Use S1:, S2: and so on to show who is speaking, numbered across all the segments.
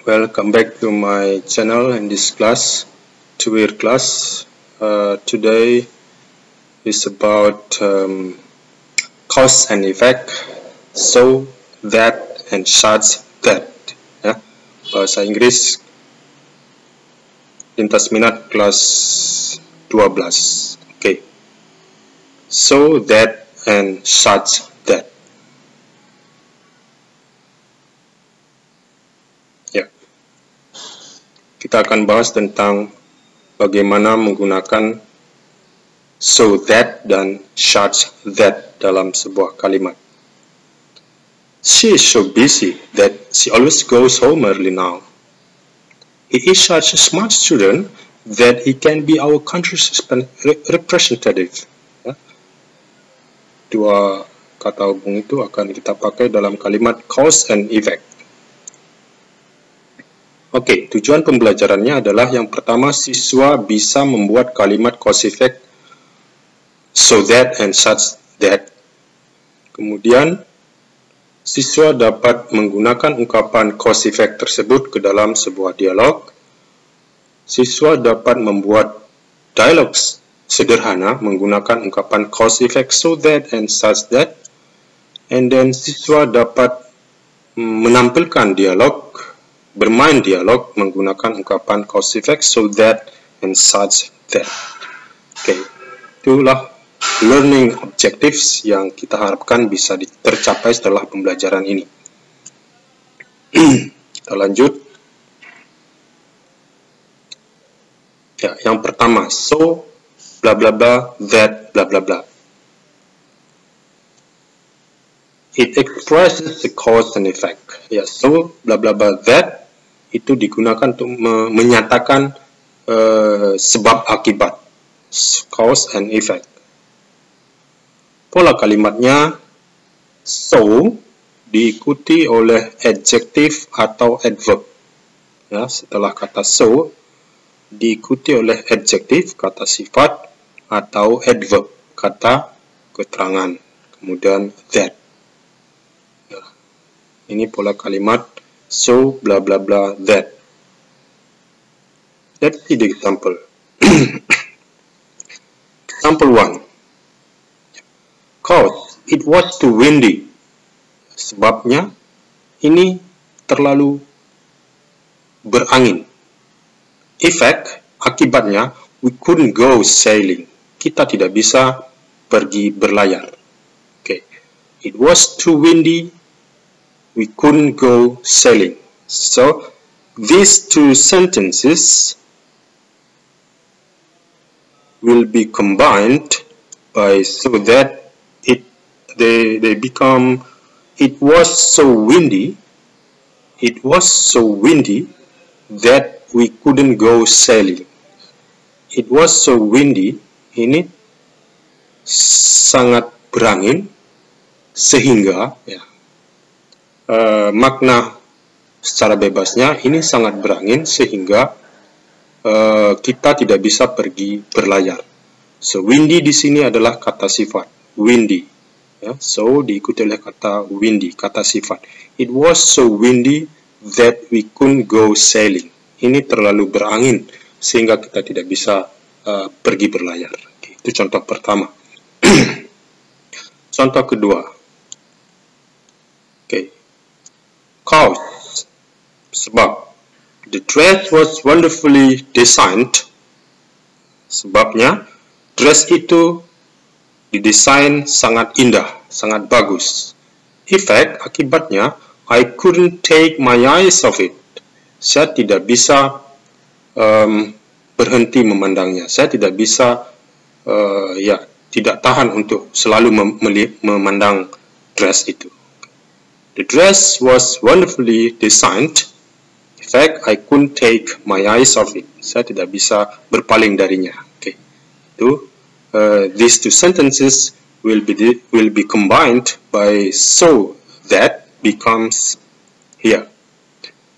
S1: Welcome back to my channel in this class, two-year class. Today is about cause and effect, so that and such that. Ya, bahasa Inggris lintas minat kelas 12. Oke. So that and such that. Ya. Kita akan bahas tentang bagaimana menggunakan so that dan such that dalam sebuah kalimat. She is so busy that she always goes home early now. He is such a smart student that he can be our country's representative. Ya. Dua kata hubung itu akan kita pakai dalam kalimat cause and effect. Oke, tujuan pembelajarannya adalah yang pertama, siswa bisa membuat kalimat cause effect so that and such that. Kemudian, siswa dapat menggunakan ungkapan cause effect tersebut ke dalam sebuah dialog. Siswa dapat membuat dialog sederhana menggunakan ungkapan cause effect so that and such that. And then siswa dapat menampilkan dialog, bermain dialog menggunakan ungkapan cause effect so that and such that. Oke, itulah learning objectives yang kita harapkan bisa tercapai setelah pembelajaran ini. Kita lanjut. Ya, yang pertama, so bla bla bla that bla bla bla. It expresses the cause and effect. Ya, so bla bla bla that itu digunakan untuk menyatakan sebab akibat, cause and effect. Pola kalimatnya so diikuti oleh adjektif atau adverb. Ya, setelah kata so diikuti oleh adjektif, kata sifat, atau adverb, kata keterangan. Kemudian that. Ya, ini pola kalimat so bla bla bla that. Let's see the example. Example 1. Cause it was too windy. Sebabnya ini terlalu berangin. Effect, akibatnya, we couldn't go sailing. Kita tidak bisa pergi berlayar. Okay. It was too windy. We couldn't go sailing. So, these two sentences will be combined by so that they become, it was so windy that we couldn't go sailing. It was so windy, ini sangat berangin sehingga, ya, makna secara bebasnya ini sangat berangin sehingga kita tidak bisa pergi berlayar. So windy di sini adalah kata sifat, windy. Ya, so diikuti oleh kata windy, kata sifat. It was so windy that we couldn't go sailing. Ini terlalu berangin sehingga kita tidak bisa pergi berlayar. Oke, itu contoh pertama. Contoh kedua. Oke. Cause, sebab. The dress was wonderfully designed. Sebabnya, dress itu didesain sangat indah, sangat bagus. Effect, akibatnya, I couldn't take my eyes off it. Saya tidak bisa berhenti memandangnya. Saya tidak bisa, tidak tahan untuk selalu memandang dress itu. The dress was wonderfully designed. In fact, I couldn't take my eyes off it. Saya tidak bisa berpaling darinya. Okay. Itu. These two sentences will be combined by so that becomes here.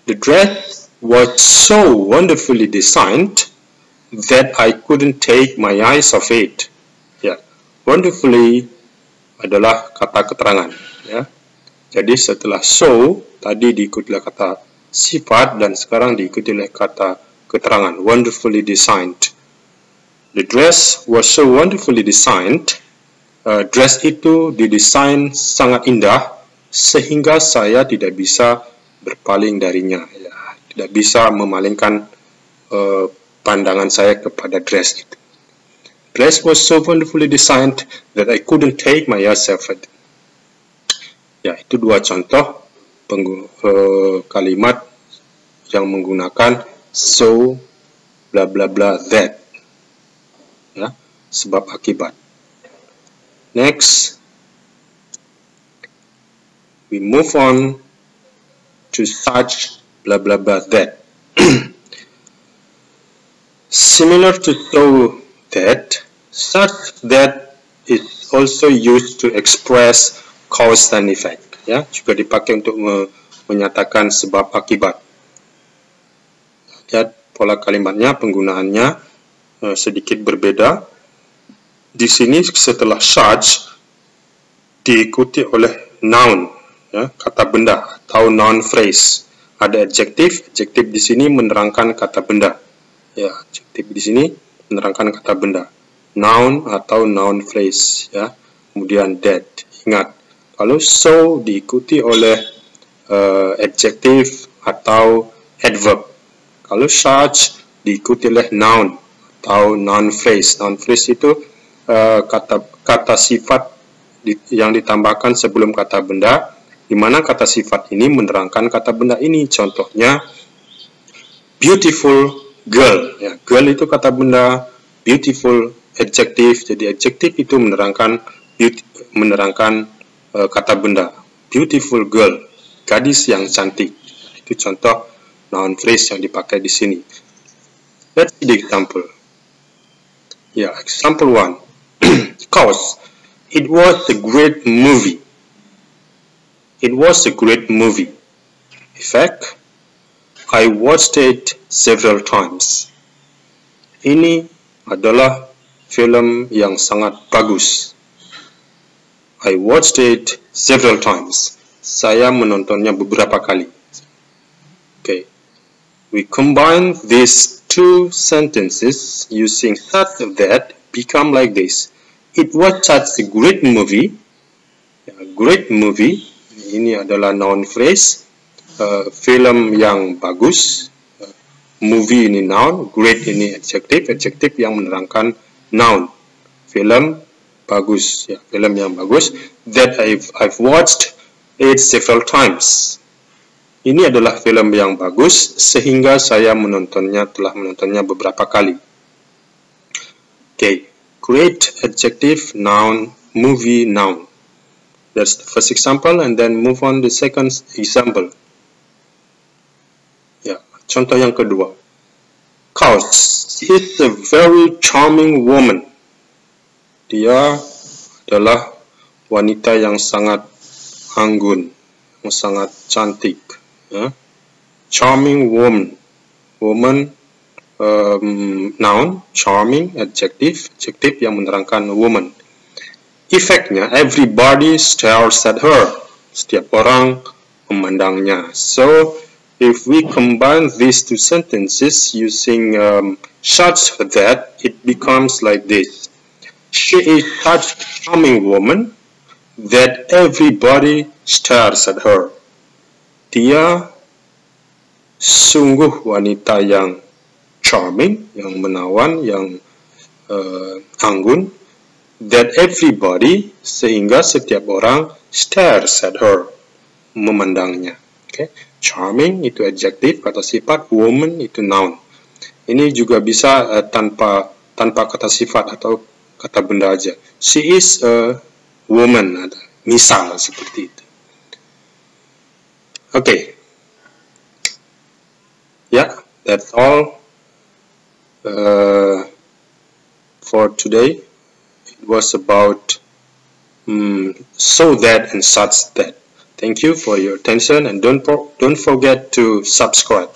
S1: The dress was so wonderfully designed that I couldn't take my eyes off it. Ya, wonderfully adalah kata keterangan. Ya, jadi setelah so tadi diikuti kata sifat dan sekarang diikuti oleh kata keterangan, wonderfully designed. The dress was so wonderfully designed. Dress itu didesain sangat indah sehingga saya tidak bisa berpaling darinya, ya, tidak bisa memalingkan pandangan saya kepada dress itu. Dress was so wonderfully designed that I couldn't take my eyes off it. Ya, itu dua contoh kalimat yang menggunakan so bla bla bla that, ya, sebab akibat. Next, we move on to such bla bla bla that. Similar to so that, such that is also used to express cause and effect. Ya, juga dipakai untuk menyatakan sebab akibat. Lihat pola kalimatnya, penggunaannya sedikit berbeda. Di sini setelah such diikuti oleh noun, ya, kata benda atau noun phrase. Ada adjektif, adjektif di sini menerangkan kata benda. Ya, adjektif di sini menerangkan kata benda. Noun atau noun phrase, ya. Kemudian that. Ingat, kalau so diikuti oleh adjektif atau adverb. Kalau such diikuti oleh noun atau noun phrase. Noun phrase itu kata sifat yang ditambahkan sebelum kata benda, di mana kata sifat ini menerangkan kata benda ini. Contohnya, beautiful girl. Ya, girl itu kata benda, beautiful adjektif. Jadi adjektif itu menerangkan kata benda. Beautiful girl, gadis yang cantik. Itu contoh noun phrase yang dipakai di sini. Let's see the example. Ya, example 1. Cause it was a great movie. It was a great movie. Effect, I watched it several times. Ini adalah film yang sangat bagus. I watched it several times. Saya menontonnya beberapa kali. Okay. We combine these two sentences using such that become like this. It was such a great movie. Great movie. Ini adalah noun phrase. Film yang bagus. Movie ini noun. Great ini adjective. Adjective yang menerangkan noun. Film bagus. Ya, film yang bagus. That I've watched it several times. Ini adalah film yang bagus sehingga saya telah menontonnya beberapa kali. Okay. Great adjective, noun, movie, noun. That's the first example, and then move on to the second example. Ya, contoh yang kedua. Cause is a very charming woman. Dia adalah wanita yang sangat anggun, yang sangat cantik. Ya. Charming woman. Woman, noun, charming, adjective yang menerangkan woman. Efeknya, everybody stares at her. Setiap orang memandangnya. So, if we combine these two sentences using such that, it becomes like this. She is such a charming woman that everybody stares at her. Dia sungguh wanita yang charming, yang menawan, yang anggun, that everybody, sehingga setiap orang stares at her, memandangnya. Okay. Charming itu adjective, kata sifat. Woman itu noun. Ini juga bisa tanpa kata sifat atau kata benda aja. She is a woman, misal seperti itu. Okay. Yeah, that's all for today. It was about so that and such that. Thank you for your attention, and don't forget to subscribe.